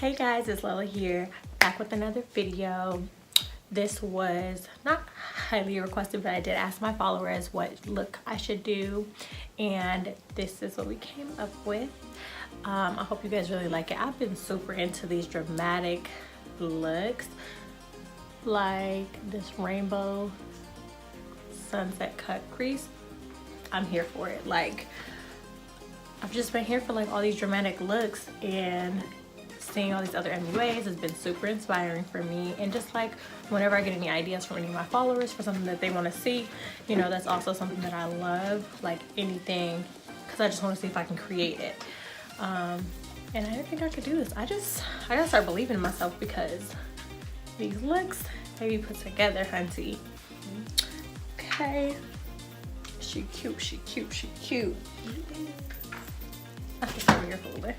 Hey guys, it's Lola here, back with another video. This was not highly requested, but I did ask my followers what look I should do, and this is what we came up with. I hope you guys really like it. I've been super into these dramatic looks, like this rainbow sunset cut crease. I'm here for it. Like, I've just been here for like all these dramatic looks, and seeing all these other MUAs has been super inspiring for me. And just like whenever I get any ideas from any of my followers for something that they want to see, you know, that's also something that I love, like anything, because I just want to see if I can create it. And I didn't think I could do this. I gotta start believing in myself, because these looks maybe put together, hunty. Okay, she cute, she cute, she cute. I have to start your folder.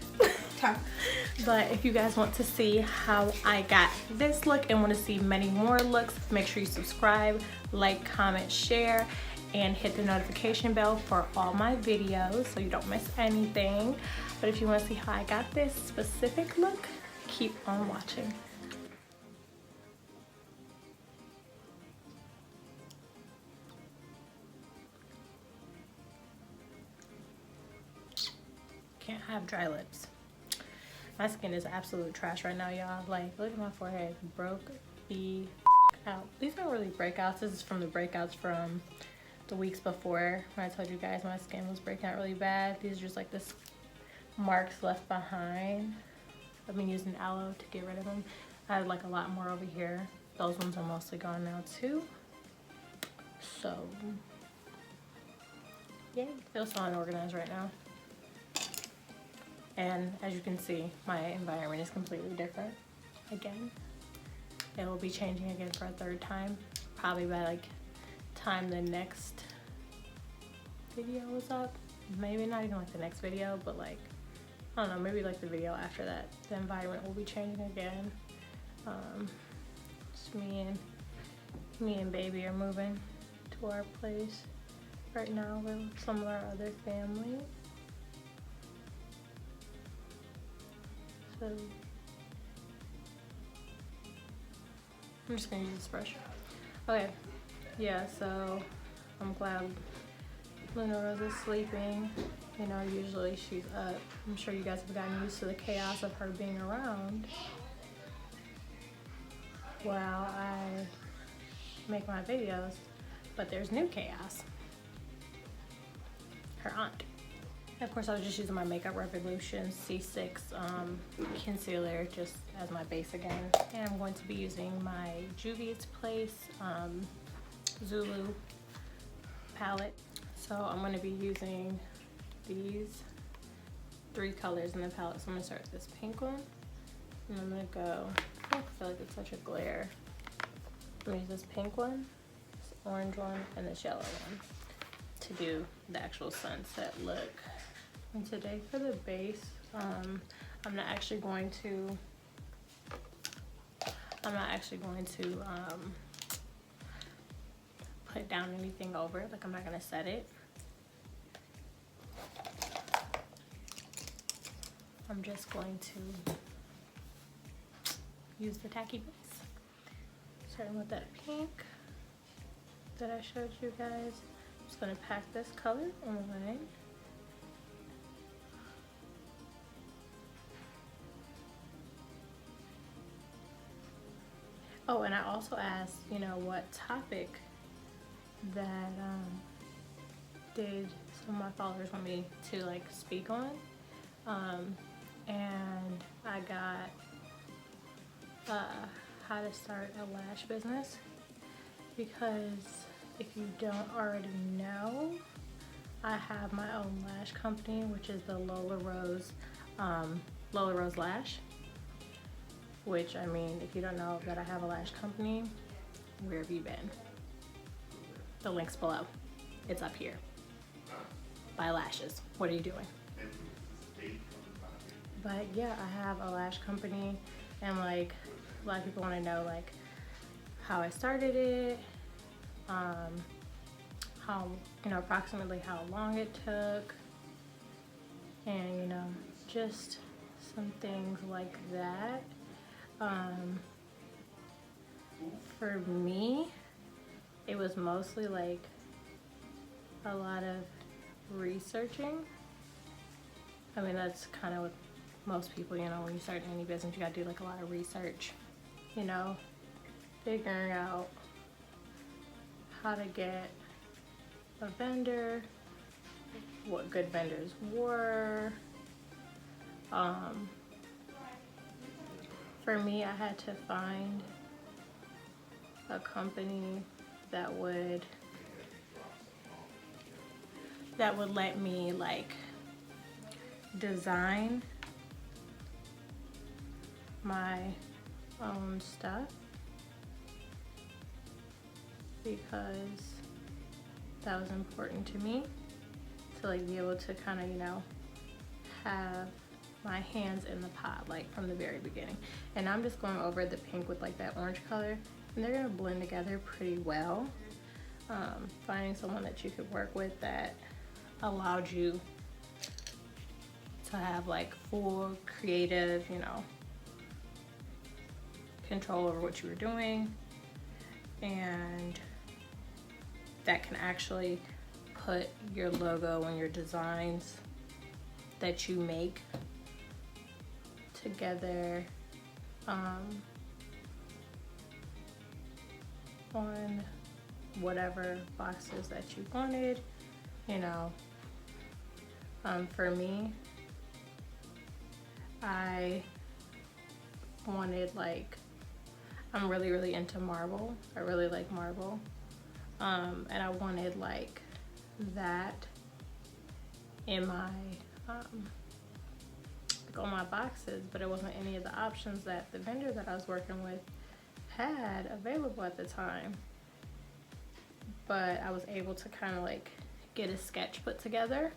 But if you guys want to see how I got this look and want to see many more looks, make sure you subscribe, like, comment, share, and hit the notification bell for all my videos so you don't miss anything. But if you want to see how I got this specific look, keep on watching. Can't have dry lips. My skin is absolute trash right now, y'all. Like, look at my forehead. Broke the out. These aren't really breakouts. This is from the breakouts from the weeks before, when I told you guys my skin was breaking out really bad. These are just like this marks left behind. I've been using aloe to get rid of them. I had like a lot more over here. Those ones are mostly gone now too. So, yeah, feel so unorganized right now. And as you can see, my environment is completely different again. It will be changing again for a third time, probably by like time the next video is up. Maybe not even like the next video, but like, I don't know, maybe like the video after that. The environment will be changing again. Just me and baby are moving to our place right now with some of our other family. So I'm just gonna use this brush. Okay, yeah, so I'm glad LolaRose is sleeping. You know, usually she's up. I'm sure you guys have gotten used to the chaos of her being around while I make my videos, but there's new chaos. Her aunt. Of course, I was just using my Makeup Revolution C6 concealer just as my base again. And I'm going to be using my Juvia's Place Zulu palette. So I'm going to be using these 3 colors in the palette. So I'm going to start with this pink one. And I'm going to go, I feel like it's such a glare. I'm going to use this pink one, this orange one, and this yellow one to do the actual sunset look. And today for the base, I'm not actually going to put down anything over it. Like, I'm not gonna set it. I'm just going to use the tacky base. Starting with that pink that I showed you guys. I'm just gonna pack this color on. Oh, and I also asked, you know, what topic that did some of my followers want me to like speak on, and I got how to start a lash business, because if you don't already know, I have my own lash company, which is the LolaRose Lash. Which, I mean, if you don't know that I have a lash company, where have you been? The link's below. It's up here. Buy lashes. What are you doing? But yeah, I have a lash company, and like a lot of people want to know like how I started it, how, you know, approximately how long it took, and you know, just some things like that. For me, it was mostly like a lot of researching. I mean, that's kind of what most people, you know, when you start any business, you gotta do like a lot of research, you know, figuring out how to get a vendor, what good vendors were. For me, I had to find a company that would let me like design my own stuff, because that was important to me, to like be able to kind of, you know, have my hands in the pot like from the very beginning. And I'm just going over the pink with like that orange color, and they're gonna blend together pretty well. Finding someone that you could work with that allowed you to have like full creative, you know, control over what you were doing, and that can actually put your logo and your designs that you make together on whatever boxes that you wanted, you know. For me, I wanted like, I'm really into marble. I really like marble. And I wanted like that in my like on my boxes, but it wasn't any of the options that the vendor that I was working with had available at the time. But I was able to kind of like get a sketch put together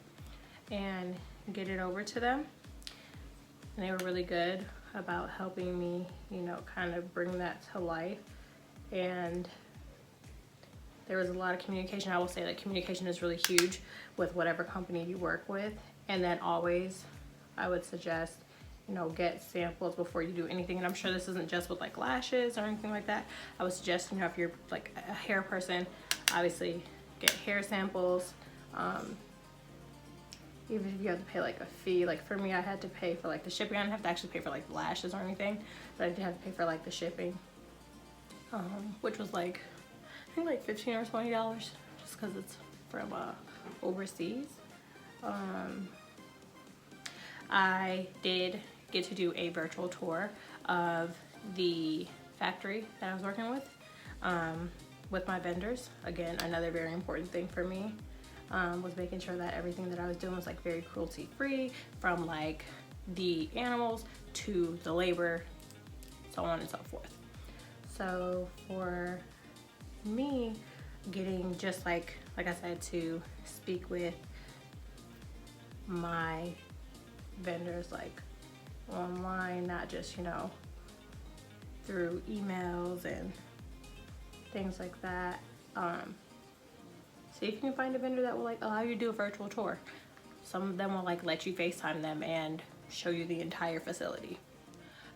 and get it over to them, and they were really good about helping me, you know, kind of bring that to life. And there was a lot of communication. I will say that communication is really huge with whatever company you work with. And then always, I would suggest, you know, get samples before you do anything. And I'm sure this isn't just with like lashes or anything like that. I would suggest, you know, if you're like a hair person, obviously get hair samples. Even if you have to pay like a fee, like for me, I had to pay for like the shipping. I didn't have to actually pay for like lashes or anything, but I did have to pay for like the shipping, which was like, I think like $15 or $20, just because it's from overseas. I did get to do a virtual tour of the factory that I was working with my vendors. Again, another very important thing for me was making sure that everything that I was doing was like very cruelty free, from like the animals to the labor, so on and so forth. So for me, getting just like I said, to speak with my vendors like online, not just, you know, through emails and things like that. See if you can find a vendor that will like allow you to do a virtual tour. Some of them will like let you FaceTime them and show you the entire facility.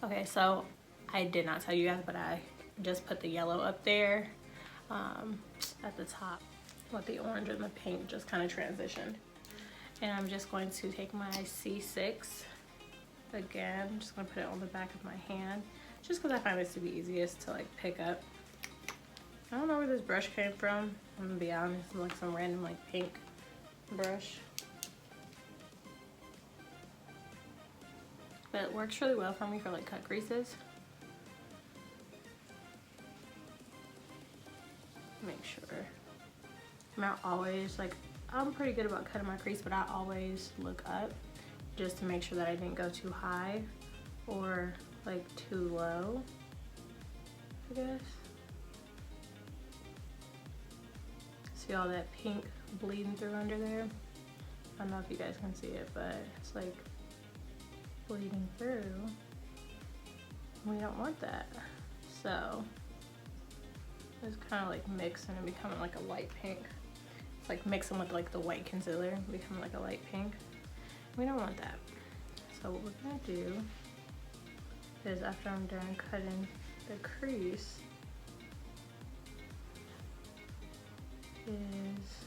Okay, so I did not tell you guys, but I just put the yellow up there at the top with the orange and the pink just kind of transitioned. And I'm just going to take my C6 again. I'm just gonna put it on the back of my hand, just because I find this to be easiest to like pick up. I don't know where this brush came from, I'm gonna be honest. It's like some random like pink brush, but it works really well for me for like cut creases. Make sure. I'm not always like, I'm pretty good about cutting my crease, but I always look up just to make sure that I didn't go too high or like too low, I guess. See all that pink bleeding through under there? I don't know if you guys can see it, but it's like bleeding through. We don't want that. So it's kind of like mixing and becoming like a light pink. It's like mixing with like the white concealer, becoming like a light pink. We don't want that. So what we're gonna do is after I'm done cutting the crease is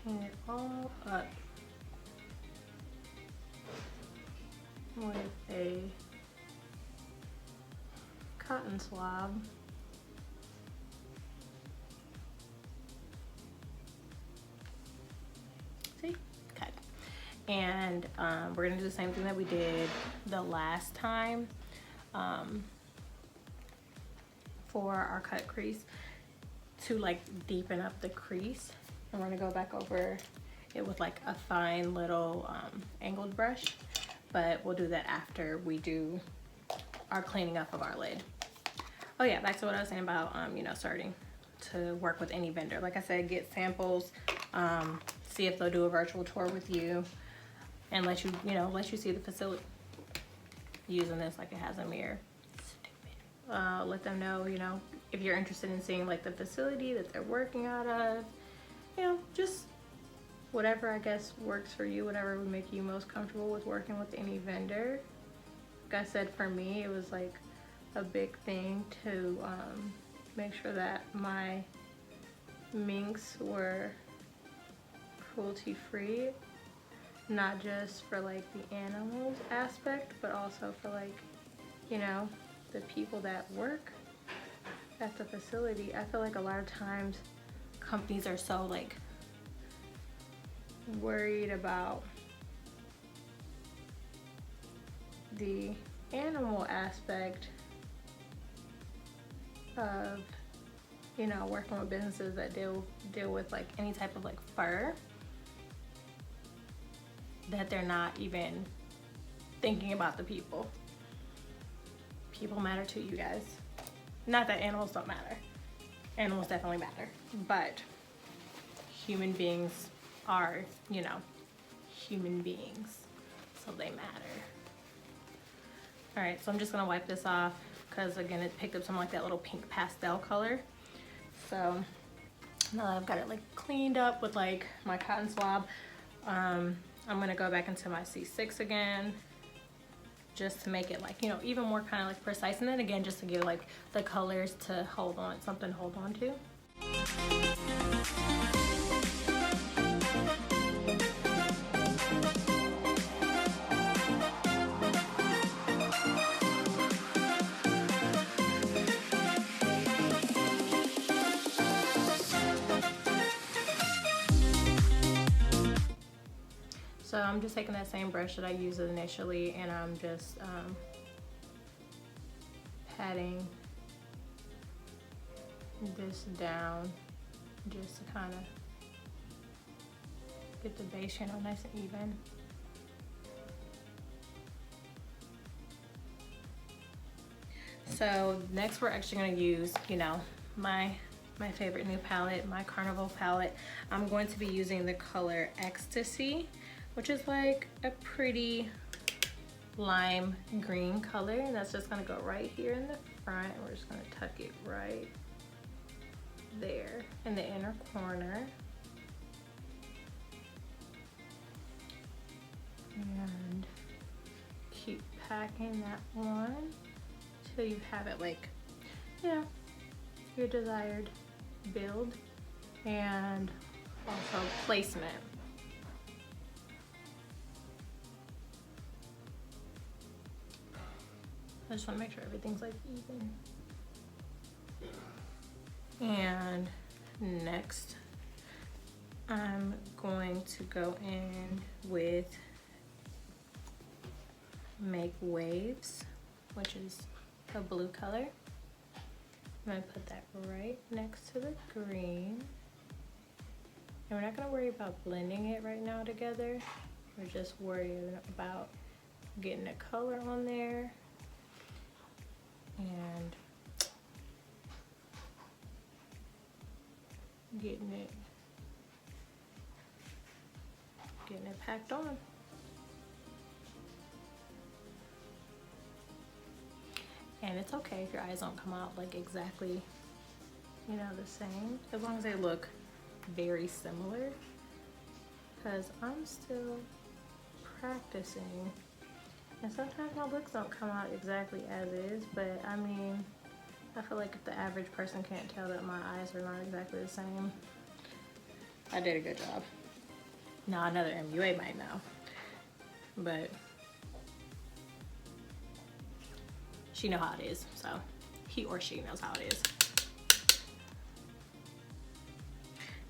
clean it all up with a cotton swab. See? Okay. And we're gonna do the same thing that we did the last time for our cut crease to like deepen up the crease. And we're gonna go back over it with like a fine little angled brush, but we'll do that after we do our cleaning up of our lid. Oh yeah, back to what I was saying about you know, starting to work with any vendor. Like I said, get samples, see if they'll do a virtual tour with you, and let you see the facility. Using this like it has a mirror. Stupid. Let them know, you know, if you're interested in seeing like the facility that they're working out of. You know, just whatever I guess works for you, whatever would make you most comfortable with working with any vendor. Like I said, for me, it was like a big thing to make sure that my minks were cruelty free, not just for like the animals aspect, but also for like, you know, the people that work at the facility. I feel like a lot of times companies are so like worried about the animal aspect of, you know, working with businesses that deal with like any type of like fur, that they're not even thinking about the people. People matter too, you guys. Not that animals don't matter. Animals definitely matter, but human beings are, you know, human beings, so they matter. All right, so I'm just gonna wipe this off because again, it picked up some like that little pink pastel color. So now that I've got it like cleaned up with like my cotton swab, I'm gonna go back into my C6 again, just to make it like, you know, even more kind of like precise. And then again, just to give like the colors to hold on, something to hold on to. So I'm just taking that same brush that I used initially, and I'm just patting this down just to kind of get the base, you know, nice and even. So next we're actually going to use, you know, my favorite new palette, my Carnival palette. I'm going to be using the color Ecstasy, which is like a pretty lime green color, and that's just gonna go right here in the front. We're just gonna tuck it right there in the inner corner. And keep packing that one till you have it like, you know, your desired build and also placement. I just want to make sure everything's like even. And next, I'm going to go in with Make Waves, which is a blue color. I'm going to put that right next to the green. And we're not going to worry about blending it right now together. We're just worried about getting the color on there. And getting it packed on. And it's okay if your eyes don't come out like exactly, you know, the same, as long as they look very similar, because I'm still practicing. And sometimes my looks don't come out exactly as is, but I mean, I feel like if the average person can't tell that my eyes are not exactly the same, I did a good job. Now another MUA might know, but she know how it is, so he or she knows how it is.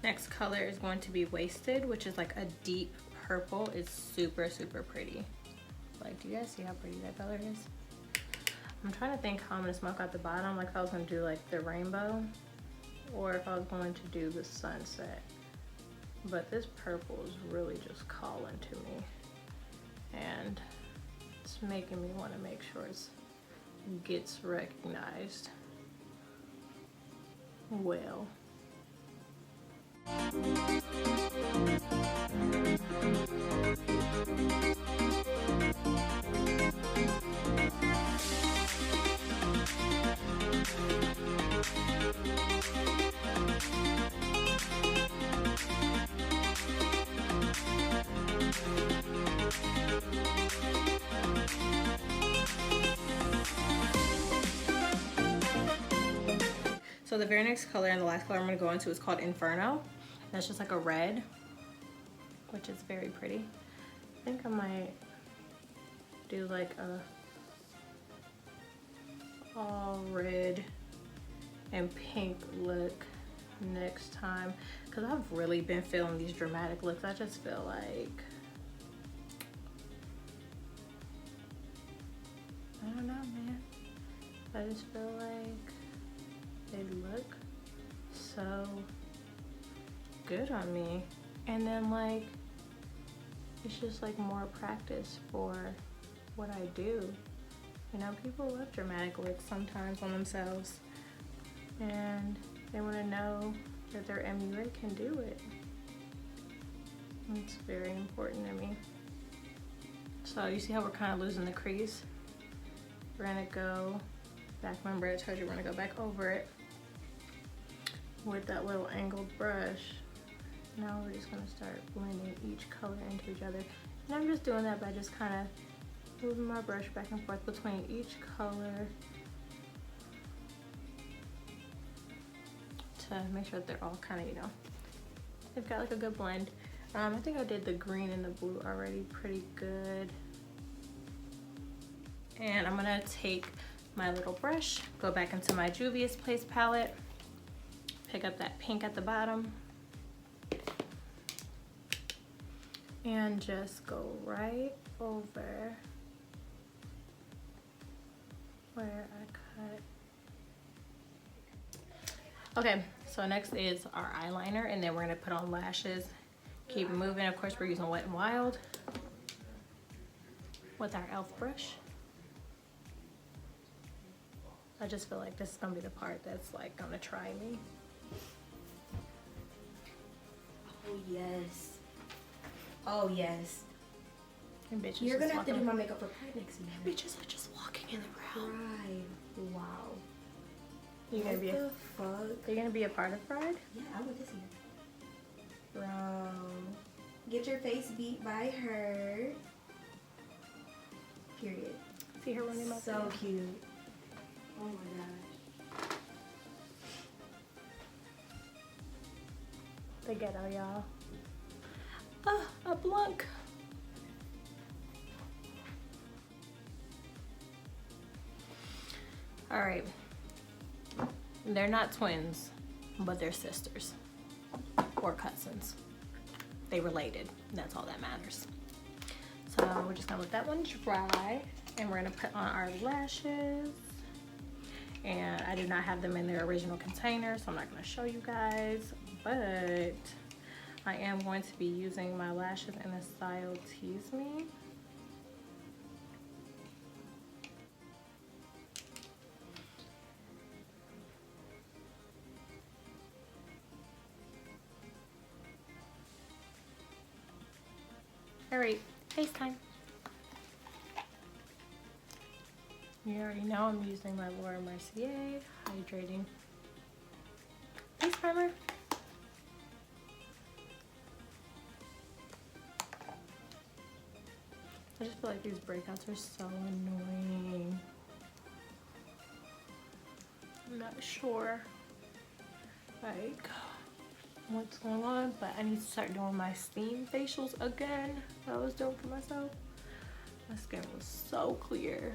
Next color is going to be Wasted, which is like a deep purple. It's super, super pretty. Like, do you guys see how pretty that color is? I'm trying to think how I'm gonna smoke out the bottom, like if I was gonna do like the rainbow or if I was going to do the sunset. But this purple is really just calling to me, and it's making me want to make sure it gets recognized well. So the very next color and the last color I'm going to go into is called Inferno. That's just like a red, which is very pretty. I think I might do like a all red and pink look next time, because I've really been feeling these dramatic looks. I just feel like, I don't know, man. I just feel like they look so good on me, and then like it's just like more practice for what I do. You know, people love dramatic looks sometimes on themselves, and they want to know that their MUA can do it. It's very important to me. So you see how we're kind of losing the crease? We're gonna go back. Remember I told you we're gonna go back over it with that little angled brush. Now we're just gonna start blending each color into each other. And I'm just doing that by just kind of moving my brush back and forth between each color to make sure that they're all kind of, you know, they've got like a good blend. I think I did the green and the blue already pretty good. And I'm gonna take my little brush, go back into my Juvia's Place palette, pick up that pink at the bottom, and just go right over where I cut. Okay, so next is our eyeliner, and then we're gonna put on lashes. Keep moving. Of course, we're using Wet n Wild with our e.l.f. brush. I just feel like this is gonna be the part that's like gonna try me. Oh yes. Oh yes. And bitches, you're gonna have to do my makeup for Pride next year. Bitches are just walking in the room. Pride. Wow. You're gonna be the fuck? You're gonna be a part of Pride? Yeah, I would this year. Bro. Get your face beat by her. Period. See her running my so cute. Oh my gosh. The ghetto, y'all. Ah, a blanc. All right. They're not twins, but they're sisters or cousins. They related. That's all that matters. So we're just gonna let that one dry, and we're gonna put on our lashes. And I do not have them in their original container, so I'm not gonna show you guys, but I am going to be using my lashes in the style Tease Me. All right, FaceTime. You already know I'm using my Mercier Hydrating Face Primer. I just feel like these breakouts are so annoying. I'm not sure like what's going on, but I need to start doing my steam facials again that I was doing for myself. My skin was so clear.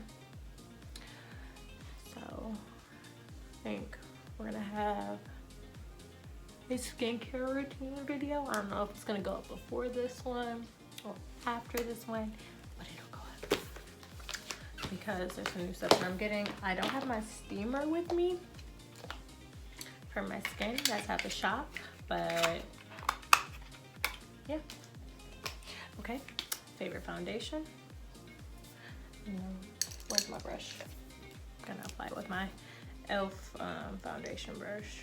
So I think we're gonna have a skincare routine video. I don't know if it's gonna go up before this one or after this one, but it'll go up because there's some new stuff that I'm getting. I don't have my steamer with me for my skin. That's at the shop, but yeah. Okay, favorite foundation. Where's my brush? I'm gonna apply it with my e.l.f. Foundation brush.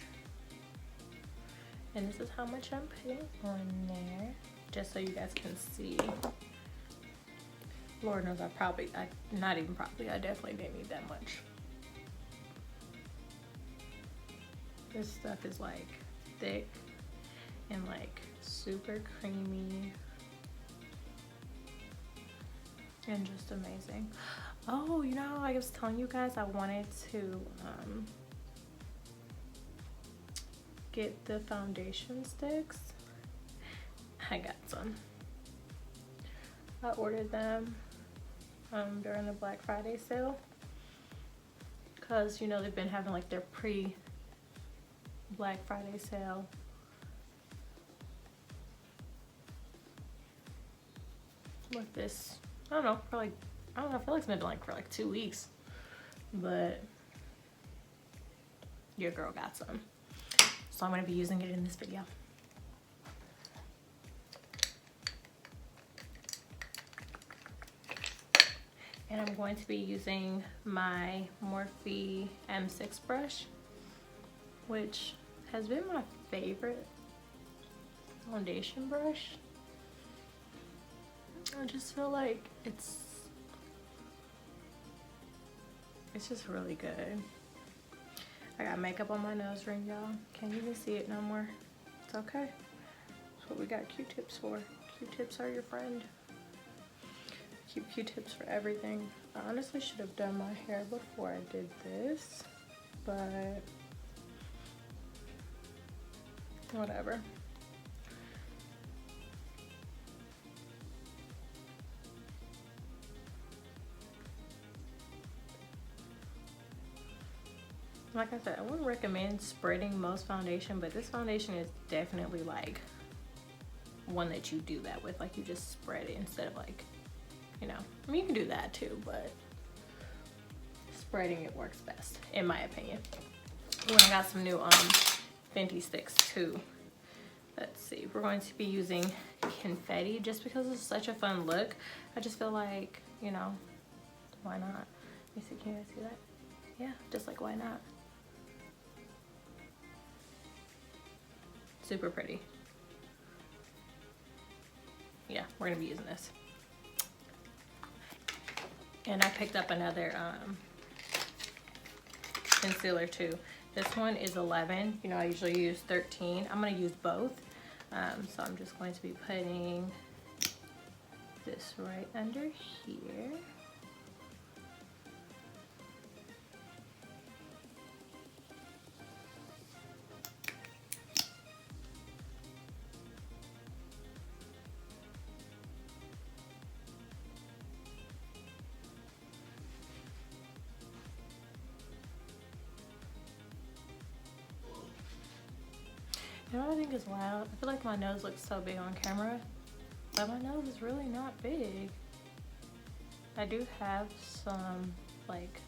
And this is how much I'm putting on there, just so you guys can see. Lord knows I definitely didn't need that much. This stuff is like thick and like super creamy and just amazing. Oh, you know, I was telling you guys I wanted to get the foundation sticks. I got some. I ordered them during the Black Friday sale because, you know, they've been having like their pre-Black Friday sale. Like this, I don't know, I feel like it's been like for like 2 weeks, but your girl got some. So I'm gonna be using it in this video. And I'm going to be using my Morphe M6 brush, which has been my favorite foundation brush. I just feel like it's just really good. I got makeup on my nose ring, y'all. Can't even see it no more. It's okay. That's what we got Q-tips for. Q-tips are your friend. Keep Q-tips for everything. I honestly should have done my hair before I did this, but whatever. Like I said, I wouldn't recommend spreading most foundation, but this foundation is definitely like one that you do that with. Like you just spread it instead of like, you know, I mean you can do that too, but spreading it works best in my opinion. Ooh, and I got some new Fenty sticks too. Let's see, we're going to be using Confetti just because it's such a fun look. I just feel like, you know, why not? Let me see, can you guys see that? Yeah, just like why not? Super pretty. Yeah, we're gonna be using this. And I picked up another concealer too. This one is 11. You know, I usually use 13. I'm gonna use both. So I'm just going to be putting this right under here. You know what I think is wild? I feel like my nose looks so big on camera, but my nose is really not big. I do have some like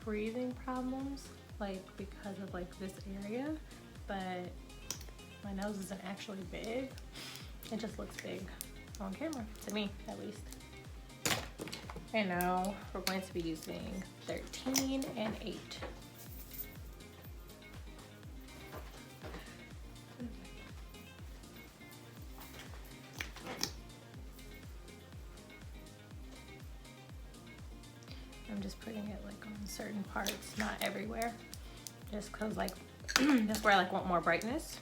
breathing problems, like because of like this area, but my nose isn't actually big. It just looks big on camera, to me at least. And now we're going to be using 13 and 8. I'm just putting certain parts, not everywhere. Just cause like, that's where I like want more brightness.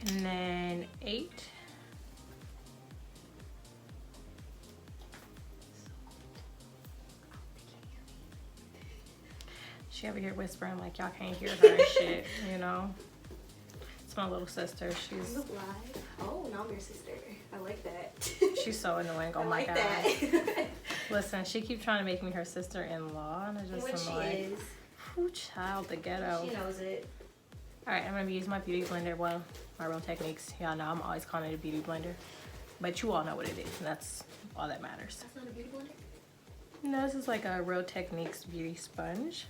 And then 8. She over here whispering like y'all can't hear her and shit, you know. It's my little sister. She's live. Oh, now I'm your sister. I like that. She's so annoying. Oh my god. That. Listen, she keeps trying to make me her sister-in-law, and I just What she like, is. who child, the ghetto. She knows it. All right, I'm gonna be using my beauty blender. Well, my Real Techniques. Y'all know I'm always calling it a beauty blender, but you all know what it is, and that's all that matters. That's not a beauty blender? No, this is like a Real Techniques beauty sponge.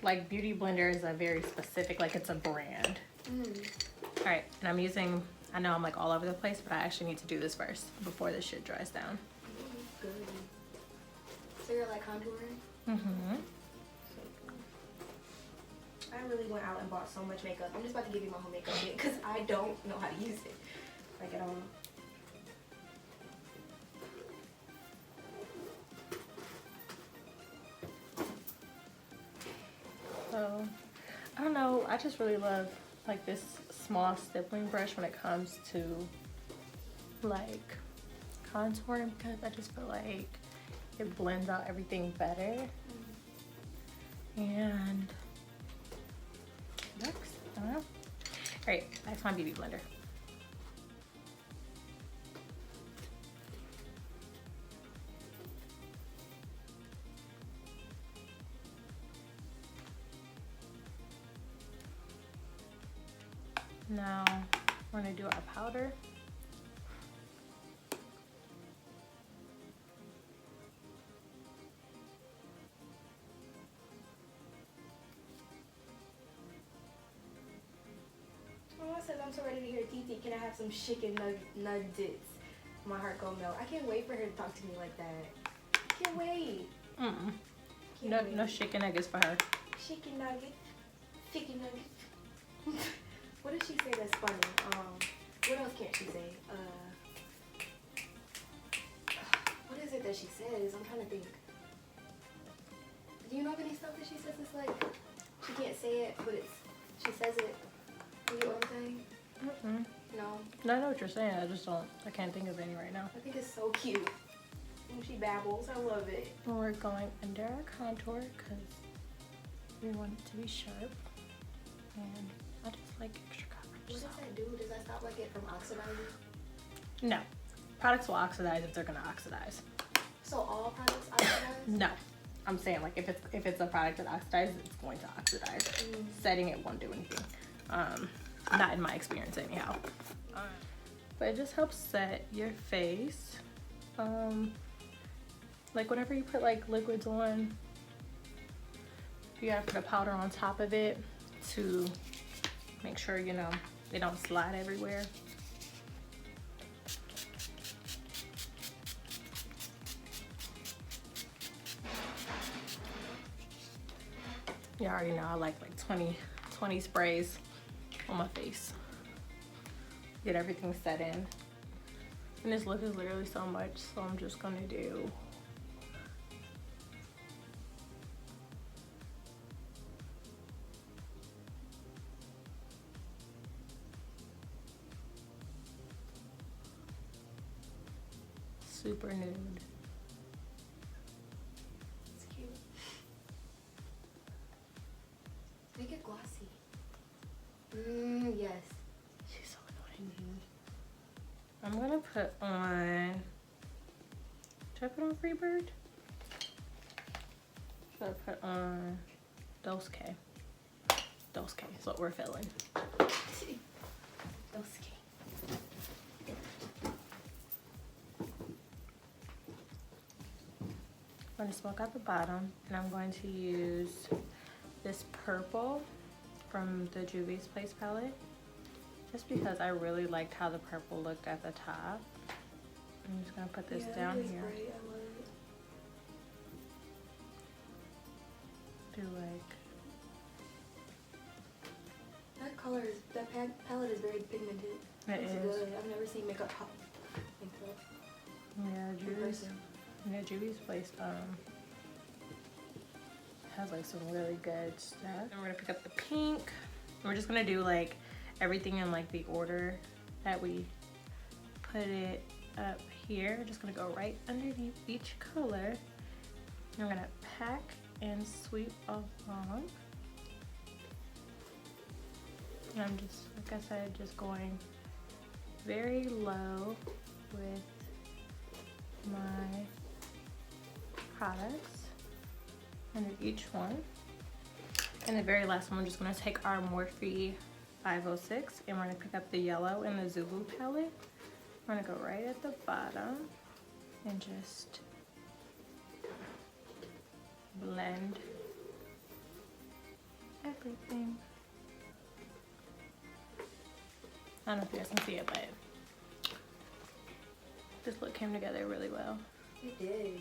Like beauty blender is a very specific, like it's a brand. All right, and I'm using, I know I'm like all over the place, but I actually need to do this first before this shit dries down. Good. So you're like contouring? I really went out and bought so much makeup. I'm just about to give you my whole makeup kit because I don't know how to use it. Like at all. So, I don't know, I just really love like this small stippling brush when it comes to like contouring, because I just feel like it blends out everything better. And looks, I don't know. Alright, that's my beauty blender. Now we're gonna do our powder. Mama says I'm so ready to hear TT. Can I have some chicken nuggets? My heart gonna melt. I can't wait for her to talk to me like that. Can't wait. No chicken nuggets for her. Chicken nugget. Chicken nugget. What does she say that's funny? What else can't she say? What is it that she says? I'm trying to think. Do you know of any stuff that she says that's like, she can't say it, but she says it? You know what I'm saying? No? I know what you're saying, I can't think of any right now. I think it's so cute. When she babbles, I love it. We're going under our contour because we want it to be sharp. And I just like extra coverage. What does that do? Does that stop like it from oxidizing? No. Products will oxidize if they're gonna oxidize. So all products oxidize? No. I'm saying like if it's a product that oxidizes, it's going to oxidize. Setting it won't do anything. Not in my experience anyhow. But it just helps set your face. Like whenever you put like liquids on, you gotta put a powder on top of it to make sure, you know, they don't slide everywhere. You already know I like 20 sprays on my face. Get everything set in. And this look is literally so much, so I'm just gonna do super nude. It's cute. Make it glossy. Yes. She's so annoying. I'm gonna put on, should I put on Freebird? Should I put on Dolce? Dolce is what we're feeling. Dolce. I'm going to smoke out the bottom, and I'm going to use this purple from the Juvia's Place palette, just because I really liked how the purple looked at the top. I'm just going to put this down here. Great. I love it. Do like, That color is, palette is very pigmented. it It's is. good. I've never seen makeup pop like that. Yeah, Juvia's place has like some really good stuff. And we're gonna pick up the pink. We're just gonna do like everything in like the order that we put it up here. We're just gonna go right underneath each color. And we're gonna pack and sweep along. And I'm just, like I said, just going very low with my products under each one. And the very last one, we're just gonna take our Morphe 506 and we're gonna pick up the yellow in the Zulu palette. We're gonna go right at the bottom and just blend everything. I don't know if you guys can see it, but this look came together really well. It did.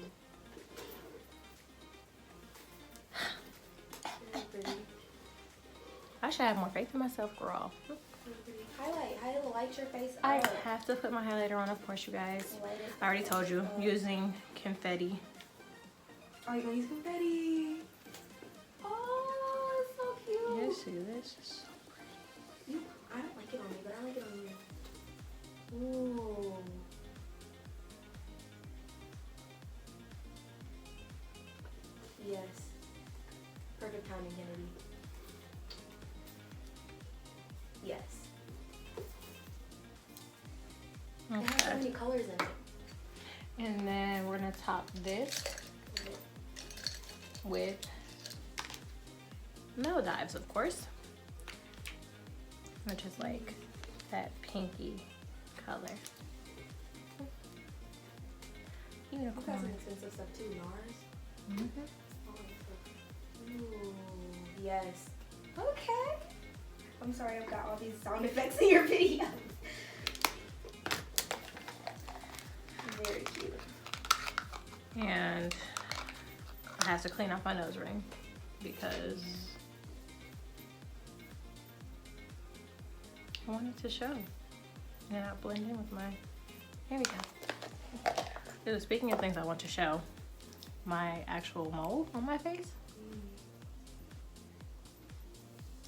I should have more faith in myself, girl. Highlight your face up. I have to put my highlighter on, of course, you guys. I already told you, using Confetti. Oh, you're gonna use Confetti. Oh, it's so cute. You see this? Is so pretty. I don't like it on me, but I like it on you. Ooh. Yes. Perfect timing, Kennedy. Yes. Okay. It has so many colors in it. And then we're gonna top this with Maldives, of course, which is like that pinky color. You got some expensive stuff too, NARS. Mm-hmm. Ooh, yes. Okay. I'm sorry, I've got all these sound effects in your video. Very cute. And I have to clean off my nose ring because I want it to show and not blend in with my, there we go. Ooh, speaking of things I want to show, my actual mole on my face.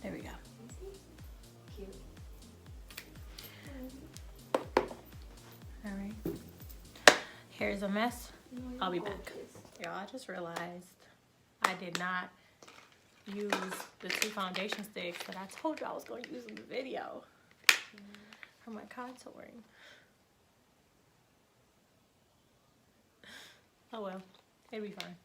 There we go. Cute. All right. Hair's a mess. I'll be back. Y'all, I just realized I did not use the 2 foundation sticks that I told you I was going to use in the video for my contouring. Oh well, it'll be fine.